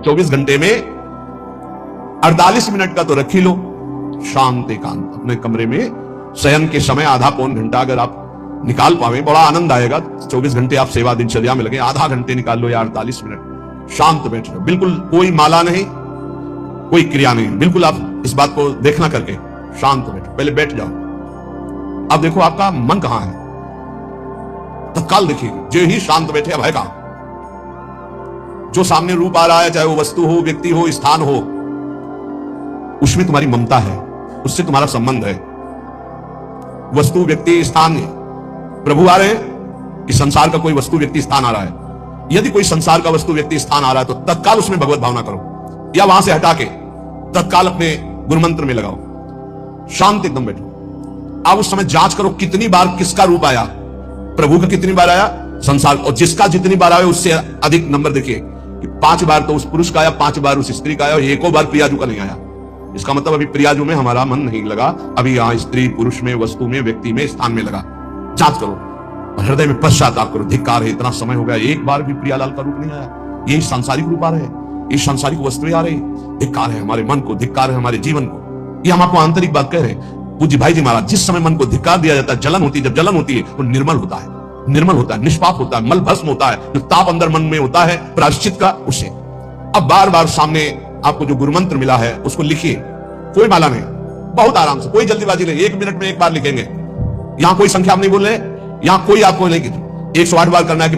24 घंटे में 48 मिनट का तो रख ही लो शांत एकांत अपने कमरे में शयन के समय आधा पौन घंटा अगर आप निकाल पावे बड़ा आनंद आएगा। 24 घंटे आप सेवा दिनचर्या में लगे, आधा घंटे निकाल लो या 48 मिनट शांत बैठ लो, बिल्कुल कोई माला नहीं, कोई क्रिया नहीं, बिल्कुल आप इस बात को देखना करके शांत बैठो। पहले बैठ जाओ, अब देखो आपका मन कहां है, तत्काल देखिए जो ही शांत बैठे अब है कहां। जो सामने रूप आ रहा है, चाहे वो वस्तु हो, व्यक्ति हो, स्थान हो, उसमें तुम्हारी ममता है, उससे तुम्हारा संबंध है। वस्तु, व्यक्ति, स्थान है, प्रभु आ रहे हैं कि संसार का कोई वस्तु, व्यक्ति, स्थान आ रहा है। यदि कोई संसार का वस्तु, व्यक्ति, स्थान आ रहा है तो तत्काल उसमें भगवत भावना करो, या वहां से हटा के तत्काल अपने गुरु मंत्र में लगाओ, शांत एकदम बैठो। अब उस समय जांच करो कितनी बार किसका रूप आया, प्रभु का कितनी बार आया, संसार, और जिसका जितनी बार आया उससे अधिक नंबर देखिए कि 5 बार तो उस पुरुष का आया, 5 बार उस स्त्री का आया, और एको बार प्रियाजू का नहीं आया। इसका मतलब अभी प्रियाजू में हमारा मन नहीं लगा, अभी यहां स्त्री, पुरुष में, वस्तु में, व्यक्ति में, स्थान में लगा। जांच करो और हृदय में पश्चाताप करो, धिक्कार है, इतना समय हो गया एक बार भी प्रियालाल का रूप नहीं आया, यही सांसारिक रूप आ रहे हैं, ये सांसारिक वस्तुएं आ रही, धिक्कार है हमारे मन को, धिक्कार है हमारे जीवन को। ये हम आपको आंतरिक बात कह रहे हैं। पूज्य भाई जी महाराज, जिस समय मन को धिक्कार दिया जाता है, जलन होती है, जब जलन होती है तो निर्मल होता है, निर्मल होता है, निष्पाप होता है, मल भस्म होता है, जो ताप अंदर मन में होता है प्रायश्चित का, उसे अब बार बार सामने आपको जो गुरु मंत्र मिला है उसको लिखिए, कोई माला नहीं, बहुत आराम से, कोई जल्दीबाजी नहीं, 1 मिनट में एक बार लिखेंगे। यहां कोई संख्या आप नहीं बोल रहे, यहां कोई आपको नहीं कि 108 बार करना है कि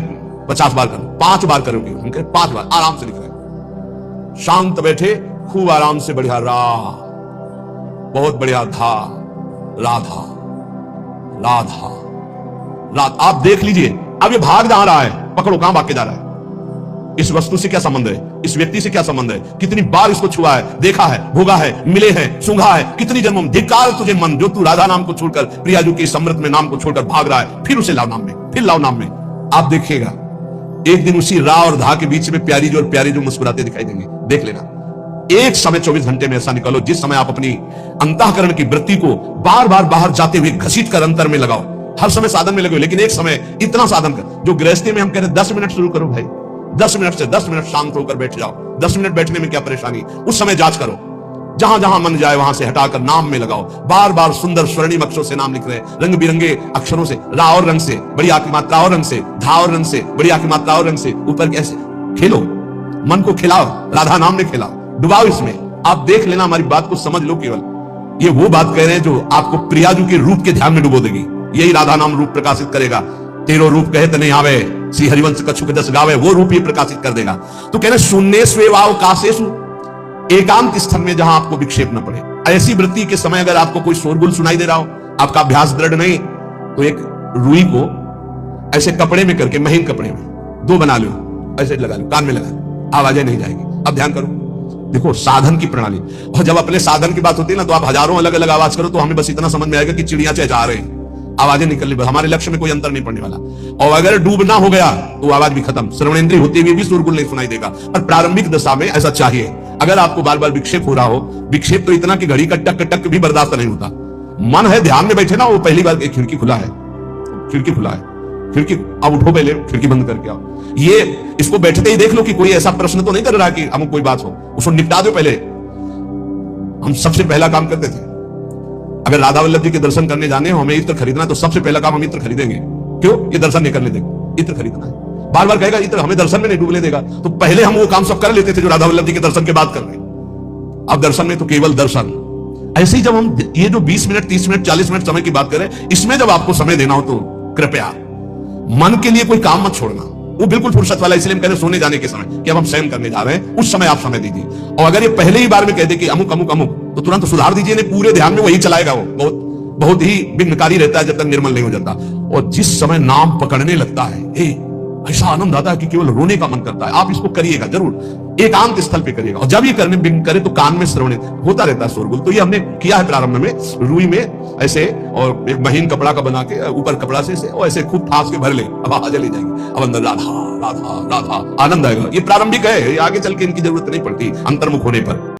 50 बार करना, 5 बार करोगे, हम कह 5 बार आराम से लिख रहे, शांत बैठे, खूब आराम से, बढ़िया रा, बहुत बढ़िया धा, राधा, राधा, राधा। आप देख लीजिए अब ये भाग जहां रहा है, पकड़ो कहां भाग के जा रहा है, इस वस्तु से क्या संबंध है, इस व्यक्ति से क्या संबंध है, कितनी बार इसको छुआ है, देखा है, भोगा है, मिले हैं, सूंघा है, कितनी जन्मों, धिक्कार तुझे मन, जो तू राधा नाम को छोड़कर, प्रियाजू की समृत में नाम को छोड़कर भाग रहा है, फिर उसे लाओ नाम में, फिर लाओ नाम में। आप देखिएगा एक दिन उसी रा और धा के बीच में प्यारी जो और प्यारी जो मुस्कुराते दिखाई देंगे, देख लेना। एक समय 24 घंटे में ऐसा निकालो जिस समय आप अपनी अंतःकरण की वृत्ति को बार बार बाहर जाते हुए घसीट कर अंतर में लगाओ। हर समय साधन में लगे, लेकिन एक समय इतना साधन कर, जो गृहस्थी में हम कह रहे 10 मिनट शुरू करो भाई, 10 मिनट से 10 मिनट शांत होकर बैठ जाओ। 10 मिनट बैठने में क्या परेशानी, उस समय जांच करो, जहां जहां मन जाए वहां से हटाकर नाम में लगाओ। बार बार सुंदर स्वर्णिम अक्षरों से नाम लिख रहे हैं, रंग बिरंगे अक्षरों से, रा और रंग से, बड़ी आकी मात्रा और रंग से, धा और रंग से, बड़ी आकी मात्रा और रंग से, ऊपर कैसे खेलो, मन को खिलाओ, राधा नाम में खिलाओ, डुबाओ इसमें। आप देख लेना, हमारी बात को समझ लो, केवल ये वो बात कह रहे हैं जो आपको प्रियाजू के रूप के ध्यान में डुबो देगी। यही राधा नाम रूप प्रकाशित करेगा। तेरो रूप कहे तो नहीं आवे, श्री हरिवंश कछु के 10 गावे, वो रूप ही प्रकाशित कर देगा। तो कह रहे शून्य स्वेवाव काशेषु, एकांत स्थल में जहां आपको विक्षेप न पड़े। ऐसी वृत्ति के समय अगर आपको कोई शोरगुल सुनाई दे रहा हो, आपका अभ्यास दृढ़ नहीं, तो एक रुई को ऐसे कपड़े में करके, महीन कपड़े में 2 बना लो, ऐसे लगा लो, कान में लगा, आवाजें नहीं जाएगी। अब ध्यान करो, देखो साधन की प्रणाली, और जब अपने साधन की बात होती है ना, तो आप हजारों अलग अलग आवाज करो तो हमें बस इतना समझ में आएगा कि चिड़िया चहचहा रहे हैं, आवाजें निकलनी, हमारे लक्ष्य में कोई अंतर नहीं पड़ने वाला। और अगर डूबना हो गया तो आवाज भी खत्म, श्रवणेंद्रिय होते हुए भी शोरगुल नहीं सुनाई देगा। पर प्रारंभिक दशा में ऐसा चाहिए। अगर आपको बार बार विक्षेप हो रहा हो, विक्षेप तो इतना कि घड़ी का टक टक भी बर्दाश्त नहीं होता, मन है ध्यान में बैठे ना, वो पहली बार खिड़की खुला है, खिड़की खुला है, खिड़की, अब उठो, पहले खिड़की बंद करके आओ। ये इसको बैठते ही देख लो कि कोई ऐसा प्रश्न तो नहीं कर रहा कि हम कोई बात हो, उसको निपटा दो पहले। हम सबसे पहला काम करते थे, अगर राधा वल्लभ जी के दर्शन करने जाने हो, हमें इत्र खरीदना, तो सबसे पहला काम हम इत्र खरीदेंगे। क्यों? ये दर्शन नहीं करने देगा, इत्र खरीदना है। बार बार कहेगा इत्र हमें दर्शन में नहीं डूबने देगा, तो पहले हम वो काम सब कर लेते थे जो राधा वल्लभ जी के दर्शन के बाद कर रहे हैं। अब दर्शन में तो केवल दर्शन। ऐसे ही जब हम ये जो 20 मिनट, 30 मिनट, 40 मिनट समय की बात करें, इसमें जब आपको समय देना हो तो कृपया मन के लिए कोई काम मत छोड़ना, वो बिल्कुल फुर्सत वाला। इसलिए हम कह रहे सोने जाने के समय कि अब हम शयन करने जा रहे हैं, उस समय आप समय दीजिए। और अगर ये पहले ही बार में कह दे कि अमुक अमुक अमुक, तो तुरंत सुधार दीजिए, नहीं पूरे ध्यान में वही चलाएगा। वो बहुत बहुत ही विघ्नकारी रहता है जब तक निर्मल नहीं हो जाता। और जिस समय नाम पकड़ने लगता है, ऐसा आनंद आता है कि केवल रोने का मन करता है। आप इसको करिएगा जरूर, एकांत स्थल पे करिएगा। और जब ये करने करे तो कान में श्रवण होता रहता है शोरगुल। तो ये हमने किया है प्रारंभ में, रुई में ऐसे, और एक महीन कपड़ा का बना के ऊपर कपड़ा से और ऐसे खूब फांस के भर ले, अब आवाज ले जाएंगे, अब अंदर राधा राधा राधा, आनंद आएगा। ये प्रारंभिक है, आगे चल के इनकी जरूरत नहीं पड़ती अंतर्मुख होने पर।